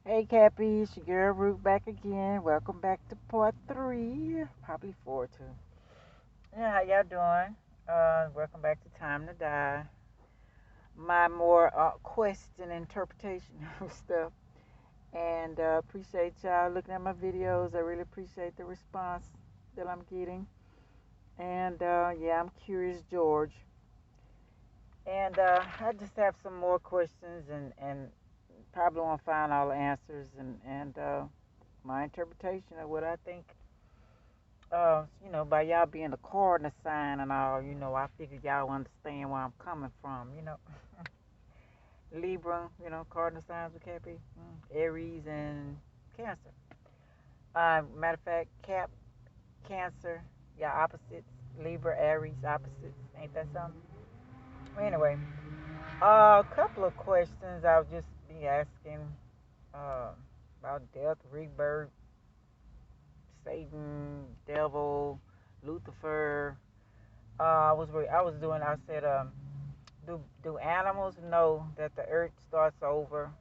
Hey Cappy, it's your girl Root back again. Welcome back to part three, probably four too. Yeah, how y'all doing? Welcome back to Time to Die. My more quest and interpretation of stuff. And appreciate y'all looking at my videos. I really appreciate the response that I'm getting. And yeah, I'm Curious George. And I just have some more questions and probably won't find all the answers and my interpretation of what I think. By y'all being the cardinal sign and all, I figure y'all understand where I'm coming from. Libra, cardinal signs with Cappy, Aries and Cancer. Matter of fact, Cancer, y'all opposites. Libra, Aries, opposites. Ain't that something? Well, anyway, a couple of questions I'll just be asking uh, about death, rebirth, Satan, devil, Lucifer. I said, do animals know that the earth starts over?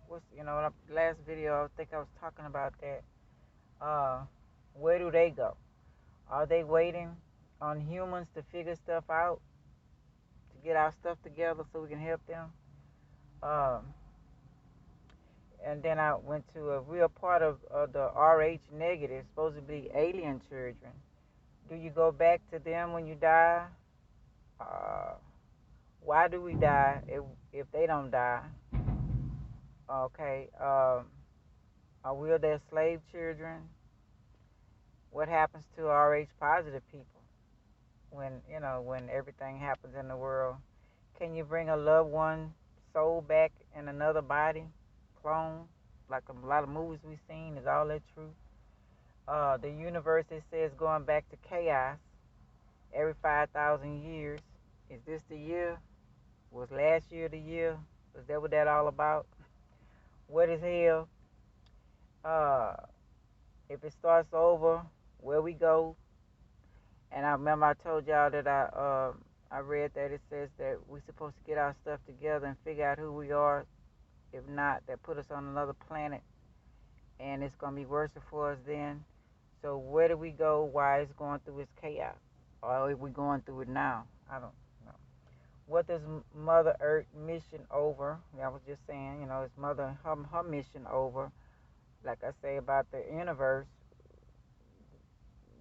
Last video I think I was talking about that. Uh, where do they go? Are they waiting on humans to figure stuff out, to get our stuff together so we can help them? Um, and then I went to a real part of the RH negative, supposed to be alien children. Do you go back to them when you die? Uh, why do we die if they don't die? Okay. Are we their slave children? What happens to RH positive people when everything happens in the world? Can you bring a loved one soul back in another body, clone? Like a lot of movies we've seen, is all that true? The universe, it says, going back to chaos every 5,000 years. Is this the year? Was last year the year? Was that what that all about? What is hell? Uh, if it starts over, where we go? And I remember I told y'all that I read that it says that we're supposed to get our stuff together and figure out who we are. If not, that put us on another planet, and it's gonna be worse for us then. So where do we go? Why it's going through its chaos? Or are we going through it now? I don't know. What does Mother Earth mission over? I was just saying, it's her mission over. Like I say about the universe,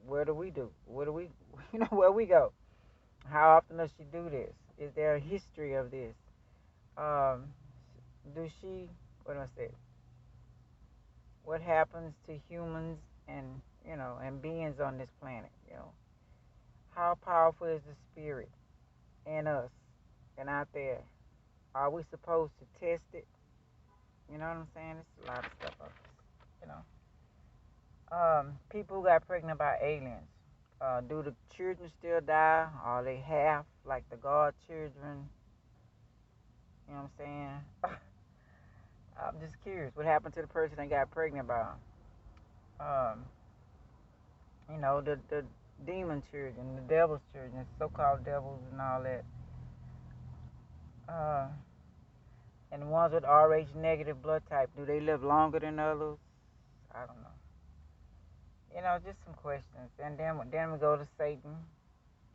where do we do? Where do we, where we go? How often does she do this? Is there a history of this? Um, do she? What do I say? What happens to humans and and beings on this planet? How powerful is the spirit in us and out there? Are we supposed to test it? You know what I'm saying? It's a lot of stuff up this. People who got pregnant by aliens. Do the children still die? Are they half like the God children? You know what I'm saying? I'm just curious. What happened to the person that got pregnant by them? Um, the demon children, the devil's children, so-called devils and all that. Uh, and the ones with Rh negative blood type, do they live longer than others? I don't know. Just some questions. And then we go to Satan.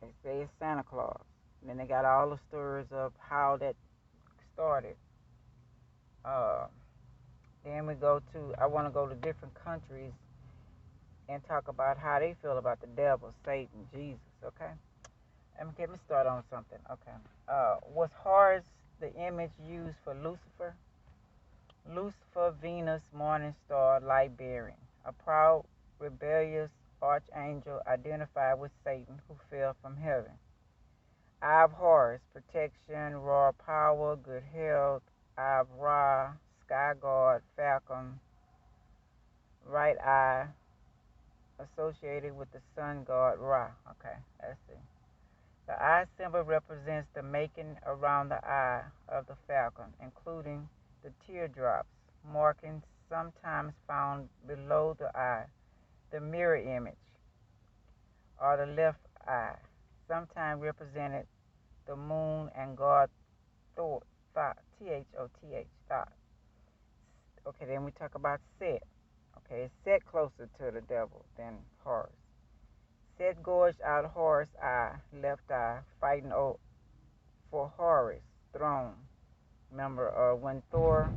They say it's Santa Claus. And then they got all the stories of how that started. Uh, then we go to, I want to go to different countries and talk about how they feel about the devil, Satan, Jesus, okay? Get me started on something, okay? Was Horus the image used for Lucifer? Lucifer, Venus, morning star, light-bearing, a proud, rebellious archangel identified with Satan who fell from heaven. Eye of Horus, protection, raw power, good health. Eye of Ra, sky god, falcon, right eye, associated with the sun god Ra. Okay, let's see. The eye symbol represents the making around the eye of the falcon, including the teardrops, markings sometimes found below the eye. The mirror image, or the left eye, sometimes represented the moon and god Thoth, Thoth, Thoth, Okay, then we talk about Set. Okay, is Set closer to the devil than Horus? Set gorged out Horus' eye, left eye, fighting for Horus' throne. Remember, when Thor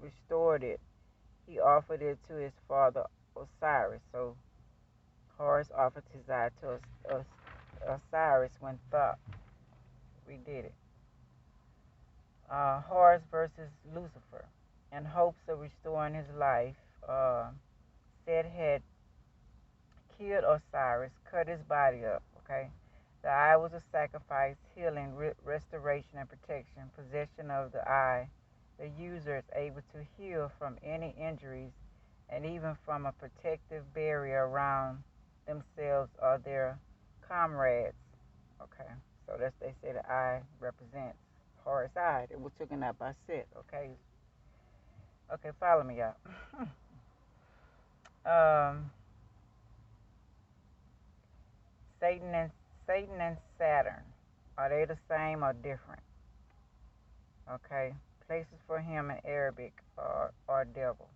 restored it, he offered it to his father Osiris. So Horus offered his eye to Osiris when Thoth redid it. Horus versus Lucifer. In hopes of restoring his life, Set had killed Osiris, cut his body up, okay? The eye was a sacrifice, healing, restoration, and protection. Possession of the eye, the user is able to heal from any injuries and even from a protective barrier around themselves or their comrades. Okay, so that's they say the eye represents Horus' eye that was taken out by Set. Okay, okay, follow me out. um, Satan and Satan and Saturn, are they the same or different? Okay, places for him in Arabic are devil.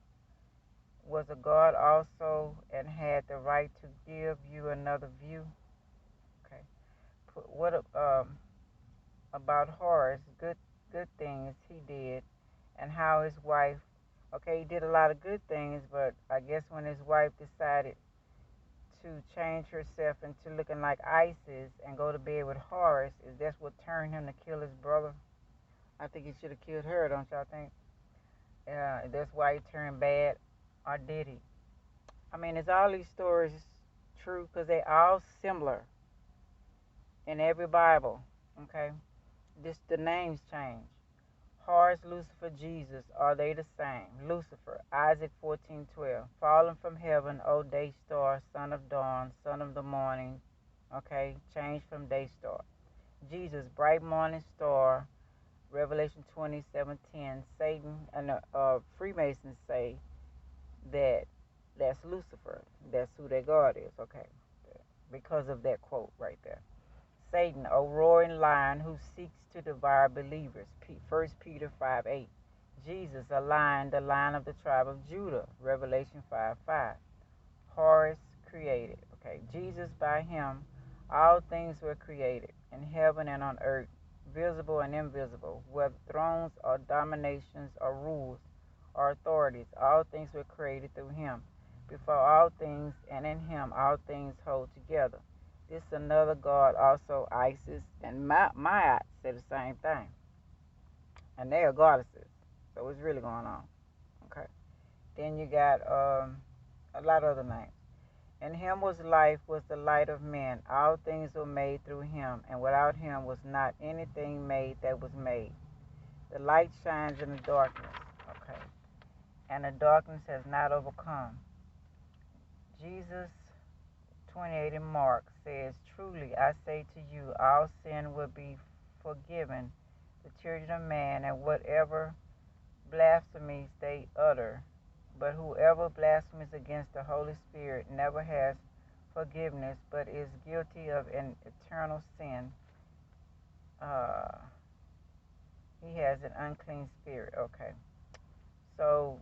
Was a god also and had the right to give you another view? Okay, what about Horus? Good things he did, and how his wife. Okay, he did a lot of good things, but I guess when his wife decided to change herself into looking like Isis and go to bed with Horus, is that what turned him to kill his brother? I think he should have killed her, don't y'all think? Yeah, that's why he turned bad, or did he? I mean, is all these stories true? Because they all similar in every Bible. Okay, just the names change. Horus, Lucifer, Jesus, are they the same? Lucifer, Isaac 14:12, fallen from heaven, O day star, son of dawn, son of the morning. Okay, changed from day star. Jesus, bright morning star, Revelation 27:10. Satan and the Freemasons say that that's Lucifer. That's who their God is. Okay, because of that quote right there. Satan, a roaring lion who seeks to devour believers. 1 Peter 5:8. Jesus, a lion, the lion of the tribe of Judah. Revelation 5:5. Horus, created. Okay, Jesus, by him, all things were created, in heaven and on earth, visible and invisible, whether thrones or dominations or rules or authorities, all things were created through him. Before all things, and in him all things hold together. This another god, also Isis and Ma'at, say the same thing. And they are goddesses. So what's really going on? Okay. Then you got a lot of other names. In him was life, was the light of men. All things were made through him, and without him was not anything made that was made. The light shines in the darkness. Okay. And the darkness has not overcome. Jesus 28 in Mark says, truly I say to you, all sin will be forgiven the children of man and whatever blasphemies they utter. But whoever blasphemes against the Holy Spirit never has forgiveness, but is guilty of an eternal sin. Uh, he has an unclean spirit. Okay. So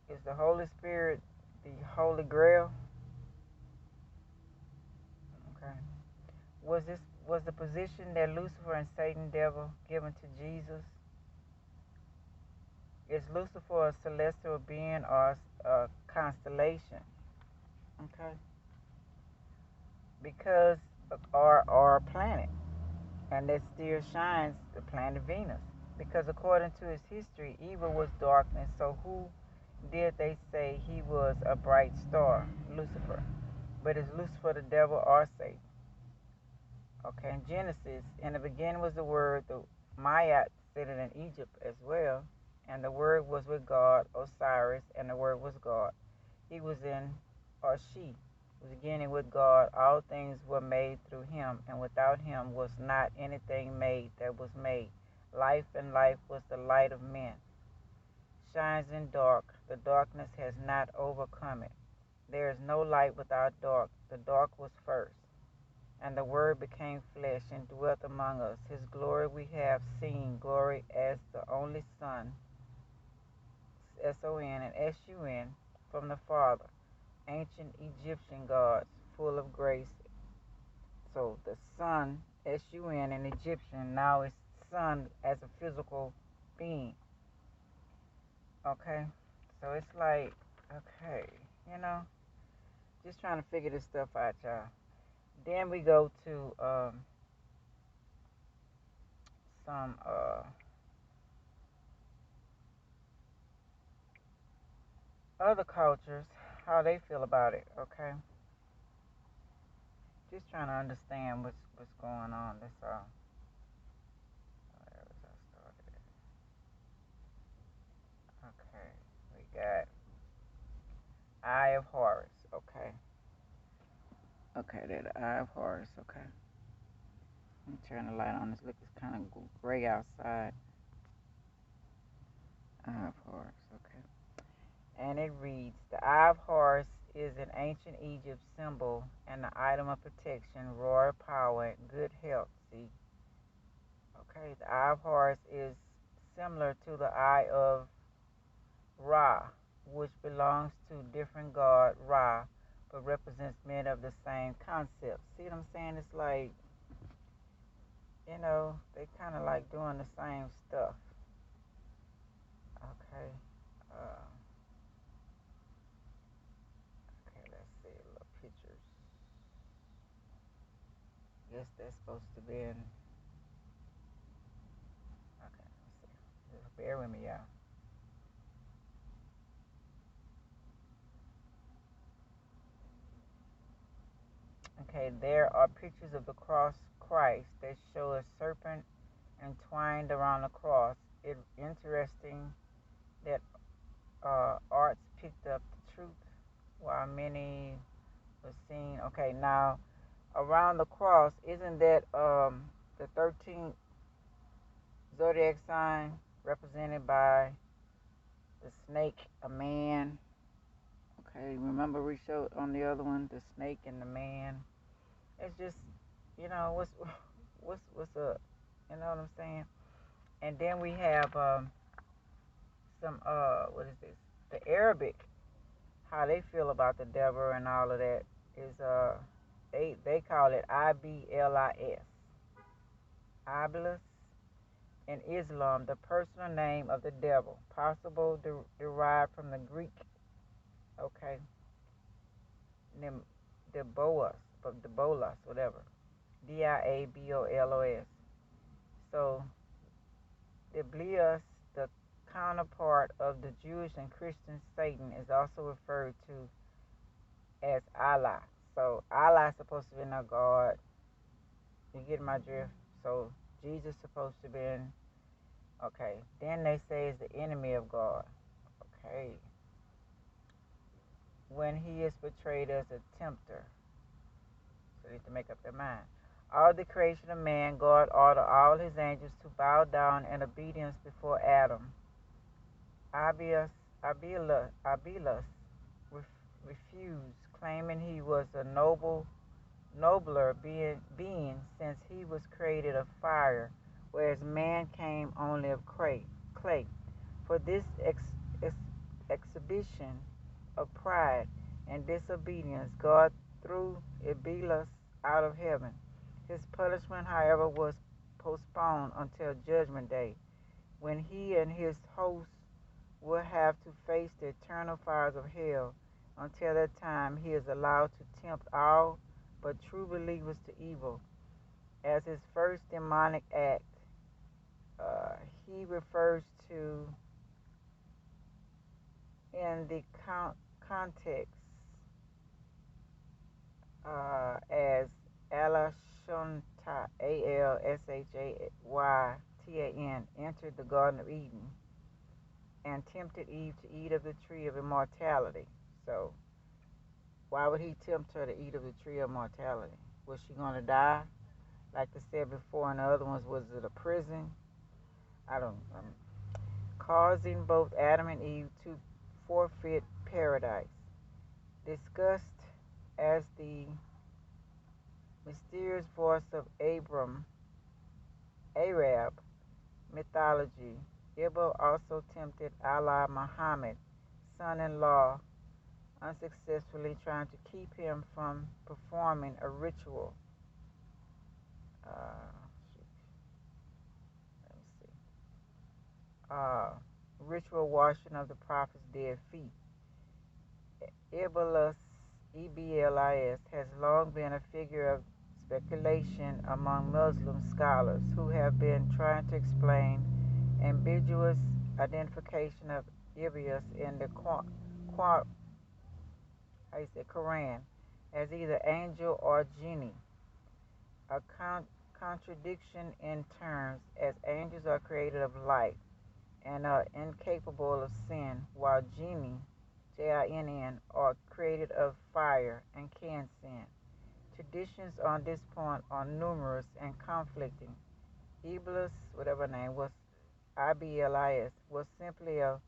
is the Holy Spirit the Holy Grail? Okay. Was the position that Lucifer and Satan devil given to Jesus? Is Lucifer a celestial being or a constellation? Okay. Because or a planet, and that still shines, the planet Venus. Because according to his history, evil was darkness. So who did they say he was a bright star? Lucifer. But is Lucifer the devil or Satan? Okay, in Genesis, in the beginning was the Word. The Ma'at said it in Egypt as well. And the Word was with God, Osiris, and the Word was God. He was in, or she was beginning with God. All things were made through him, and without him was not anything made that was made. Life, and life was the light of men. Shines in dark. The darkness has not overcome it. There is no light without dark. The dark was first. And the Word became flesh and dwelt among us. His glory we have seen, glory as the only Son, S-O-N, and S-U-N from the Father, ancient Egyptian gods, full of grace. So the sun, S-U-N, in Egyptian, now is sun as a physical being. Okay? So it's like, okay, you know, just trying to figure this stuff out, y'all. Then we go to some other cultures, how they feel about it, okay? Just trying to understand what's going on, that's all. Where was I started at? Okay, we got Eye of Horus, okay. Okay, there, the Eye of Horus, okay. Let me turn the light on. This look is kind of gray outside. Eye of Horus, okay. And it reads, the Eye of Horus is an ancient Egypt symbol and an item of protection, royal power, and good health. See, okay, the Eye of Horus is similar to the Eye of Ra, which belongs to different god Ra, but represents many of the same concepts. See what I'm saying? It's like, you know, they kind of like doing the same stuff. Okay. Uh, okay, let's see. Little pictures. Guess that's supposed to be in. Okay, let's see. Just bear with me, y'all. Okay, there are pictures of the cross Christ that show a serpent entwined around the cross. It's interesting that arts picked up the truth while many were seen. Okay, now around the cross, isn't that the 13th zodiac sign represented by the snake, a man? Okay, remember we showed on the other one the snake and the man. It's just, you know, what's up? You know what I'm saying? And then we have some what is this? The Arabic, how they feel about the devil and all of that is they call it Iblis. Iblis in Islam, the personal name of the devil, possible derived from the Greek, okay, Diabolos, whatever, Diabolos. So Diabolos, the counterpart of the Jewish and Christian Satan, is also referred to as Allah. So Allah is supposed to be a God. You get my drift? So Jesus is supposed to be in. Okay. Then they say is the enemy of God. Okay. When he is portrayed as a tempter. So they have to make up their mind. All the creation of man, God ordered all his angels to bow down in obedience before Adam. Abilas refused, claiming he was a nobler being since he was created of fire, whereas man came only of clay. For this exhibition of pride and disobedience, God threw Iblis out of heaven. His punishment, however, was postponed until Judgment Day, when he and his hosts will have to face the eternal fires of hell. Until that time, he is allowed to tempt all but true believers to evil. As his first demonic act, he refers to, in the context, as Alashonta, Alshaytan, entered the Garden of Eden and tempted Eve to eat of the tree of immortality. So, why would he tempt her to eat of the tree of immortality? Was she going to die? Like I said before, and the other ones, was it a prison? I don't know. Causing both Adam and Eve to forfeit paradise. Discussed as the mysterious voice of Arab mythology, Iblis also tempted Allah Muhammad, son-in-law, unsuccessfully trying to keep him from performing a ritual. Uh, let me see. Uh, Ritual washing of the prophet's dead feet. Iblis, Eblis, has long been a figure of speculation among Muslim scholars who have been trying to explain ambiguous identification of Iblis in the Quran as either angel or genie, a contradiction in terms, as angels are created of light and are incapable of sin, while genii, Jinn, are created of fire and can sin. Traditions on this point are numerous and conflicting. Iblis, whatever name was, Iblis, was simply a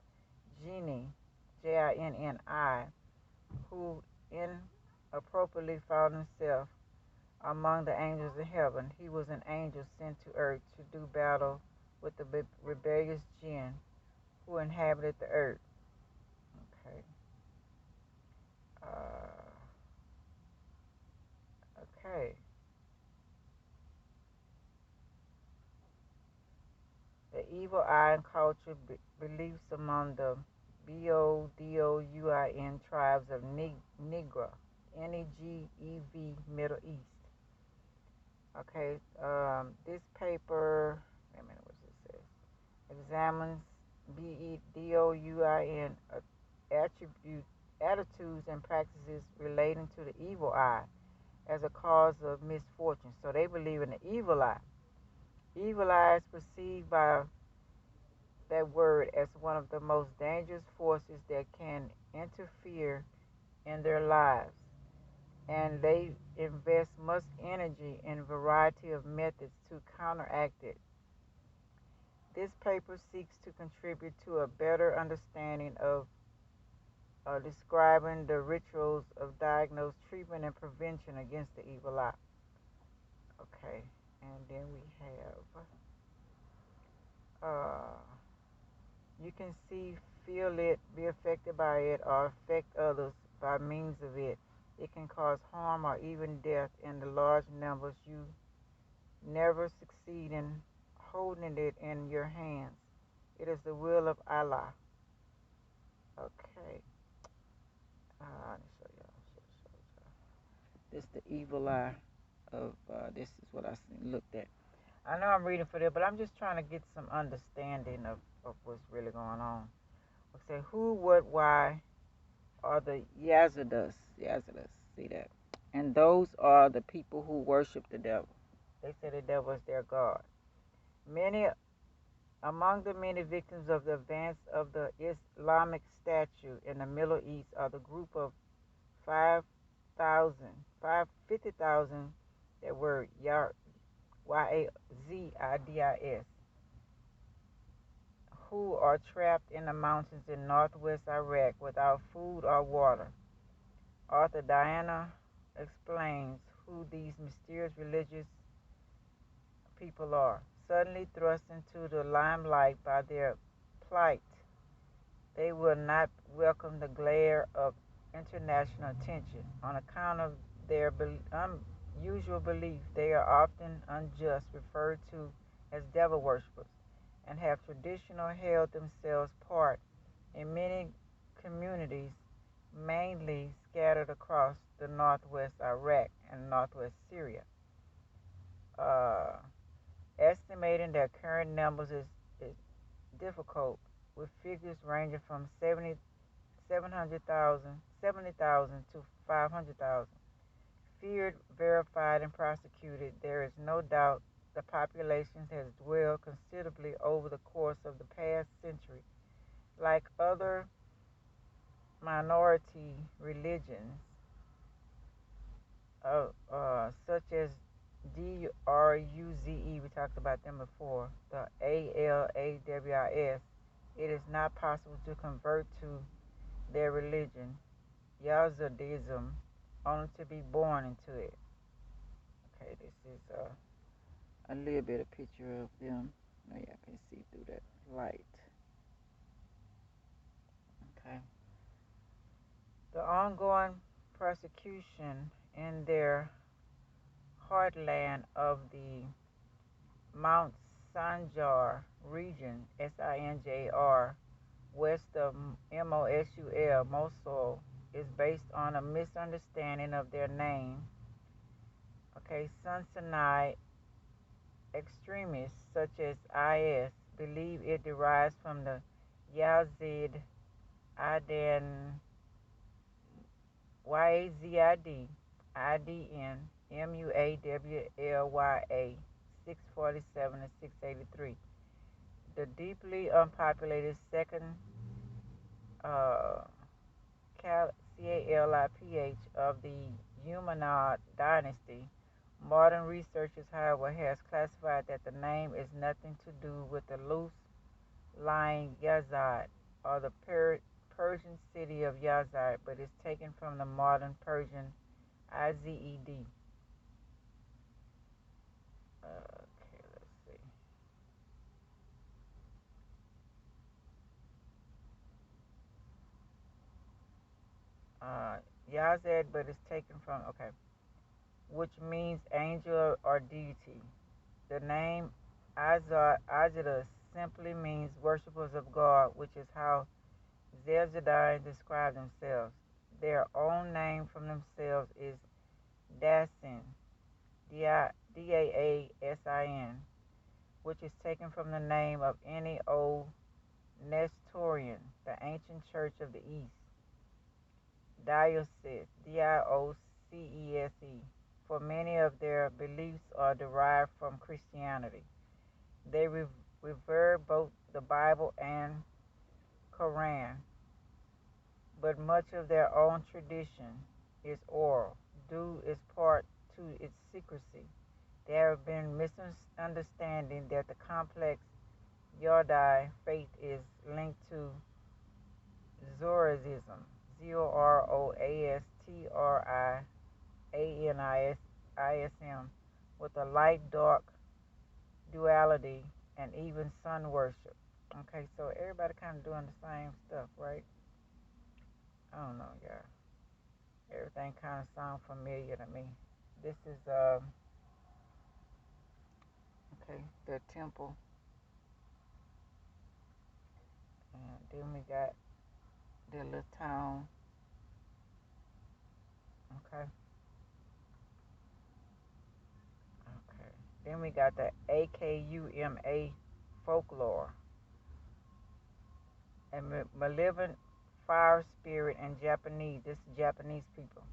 genie, Jinni, who inappropriately found himself among the angels of heaven. He was an angel sent to earth to do battle with the rebellious jinn who inhabited the earth. Okay. Okay. The evil eye and culture beliefs among the Bodoin tribes of Negra, Negev, Middle East. Okay, this paper, wait a minute, what does it say? Examines Bodoin attitudes and practices relating to the evil eye as a cause of misfortune. So they believe in the evil eye. Evil eye is perceived by that word as one of the most dangerous forces that can interfere in their lives, and they invest much energy in a variety of methods to counteract it. This paper seeks to contribute to a better understanding of describing the rituals of diagnosis, treatment, and prevention against the evil eye. Okay, and then we have you can see, feel it, be affected by it, or affect others by means of it. It can cause harm or even death in the large numbers. You never succeed in holding it in your hands. It is the will of Allah. Okay. Let me show y'all. This is the evil eye of, this is what I looked at. I know I'm reading for that, but I'm just trying to get some understanding of what's really going on. Okay, who, what, why are the Yazidus? See that? And those are the people who worship the devil. They say the devil is their God. Among the many victims of the advance of the Islamic statute in the Middle East are the group of 50,000 that were Yazidis, who are trapped in the mountains in northwest Iraq without food or water. Author Diana explains who these mysterious religious people are. Suddenly thrust into the limelight by their plight, they will not welcome the glare of international attention. On account of their unusual belief, they are often unjust, referred to as devil worshippers, and have traditionally held themselves apart in many communities, mainly scattered across the northwest Iraq and northwest Syria. Uh, Estimating their current numbers is difficult, with figures ranging from 70,000 to 500,000. Feared, verified, and prosecuted, there is no doubt the population has dwindled considerably over the course of the past century. Like other minority religions, such as Druze, we talked about them before, the Alawites, it is not possible to convert to their religion, Yazidism, only to be born into it. Okay, this is a little bit of picture of them. Oh yeah, I can see through that light. Okay. The ongoing persecution in their heartland of the Mount Sinjar region, Sinjar, west of Mosul, is based on a misunderstanding of their name. Okay, Sunni extremists such as IS believe it derives from the Yazid Aden Yazid IDN Muawiyah 647 and 683. The deeply unpopulated second uh, Caliph of the Umayyad dynasty. Modern researchers, however, has classified that the name is nothing to do with the loose-lying Yazid or the Persian city of Yazid, but is taken from the modern Persian Ized. Okay, let's see. Yazid, but it's taken from, okay, which means angel or deity. The name Azatus simply means worshippers of God, which is how Zelzadine describe themselves. Their own name from themselves is Dasin, Daasin, which is taken from the name of any old Nestorian, the ancient church of the East. Diocese, Diocese, for many of their beliefs are derived from Christianity. They revere both the Bible and Quran, but much of their own tradition is oral, due its part to its secrecy. There have been misunderstanding that the complex Yahudi faith is linked to Zoroastrianism, Zoroastrianism, with a light-dark duality and even sun worship. Okay, so everybody kind of doing the same stuff, right? I don't know, yeah. Everything kind of sounds familiar to me. This is okay, the temple, and then we got the little town. Okay, okay. Then we got the Akuma folklore, and malevolent fire spirit in Japanese. This is Japanese people.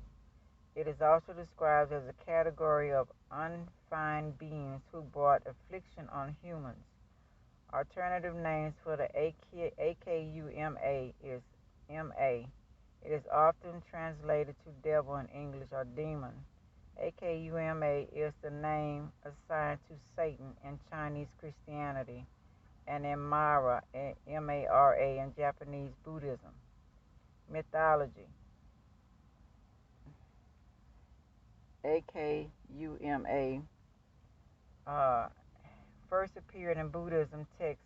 It is also described as a category of unfine beings who brought affliction on humans. Alternative names for the Akuma is MA. It is often translated to devil in English or demon. Akuma is the name assigned to Satan in Chinese Christianity and in Mara, Mara in Japanese Buddhism. Mythology. Akuma first appeared in Buddhism texts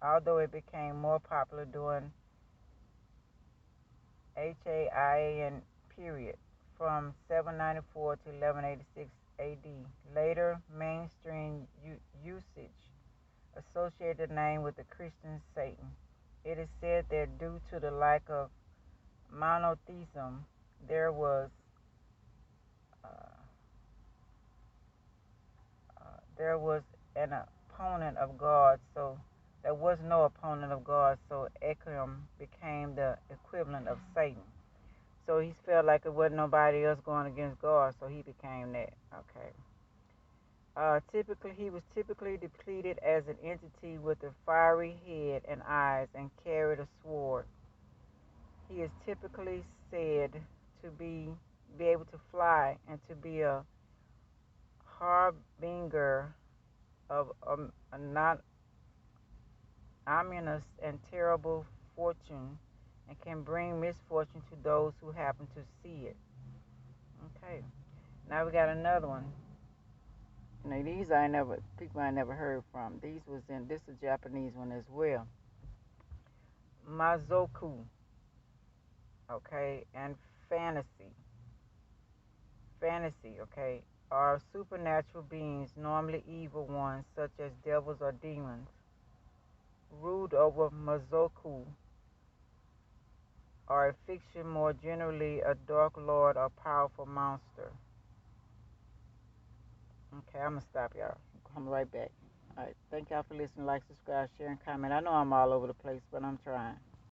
although it became more popular during Heian period from 794 to 1186 AD. Later, mainstream usage associated the name with the Christian Satan. It is said that due to the lack of monotheism, there was uh, there was an opponent of God, so there was no opponent of God, so Akim became the equivalent of Satan. So he felt like it wasn't nobody else going against God, so he became that. Okay. He was typically depicted as an entity with a fiery head and eyes, and carried a sword. He is typically said to be able to fly and to be a harbinger of a not ominous and terrible fortune, and can bring misfortune to those who happen to see it. Okay, now we got another one. You know, these I never heard from. This is a Japanese one as well. Mazoku, okay, and fantasy. Fantasy, okay, are supernatural beings, normally evil ones such as devils or demons, ruled over Mazoku, or a fiction more generally a dark lord or powerful monster. Okay, I'm gonna stop y'all. Come right back. All right, thank y'all for listening. Like, subscribe, share, and comment. I know I'm all over the place, but I'm trying.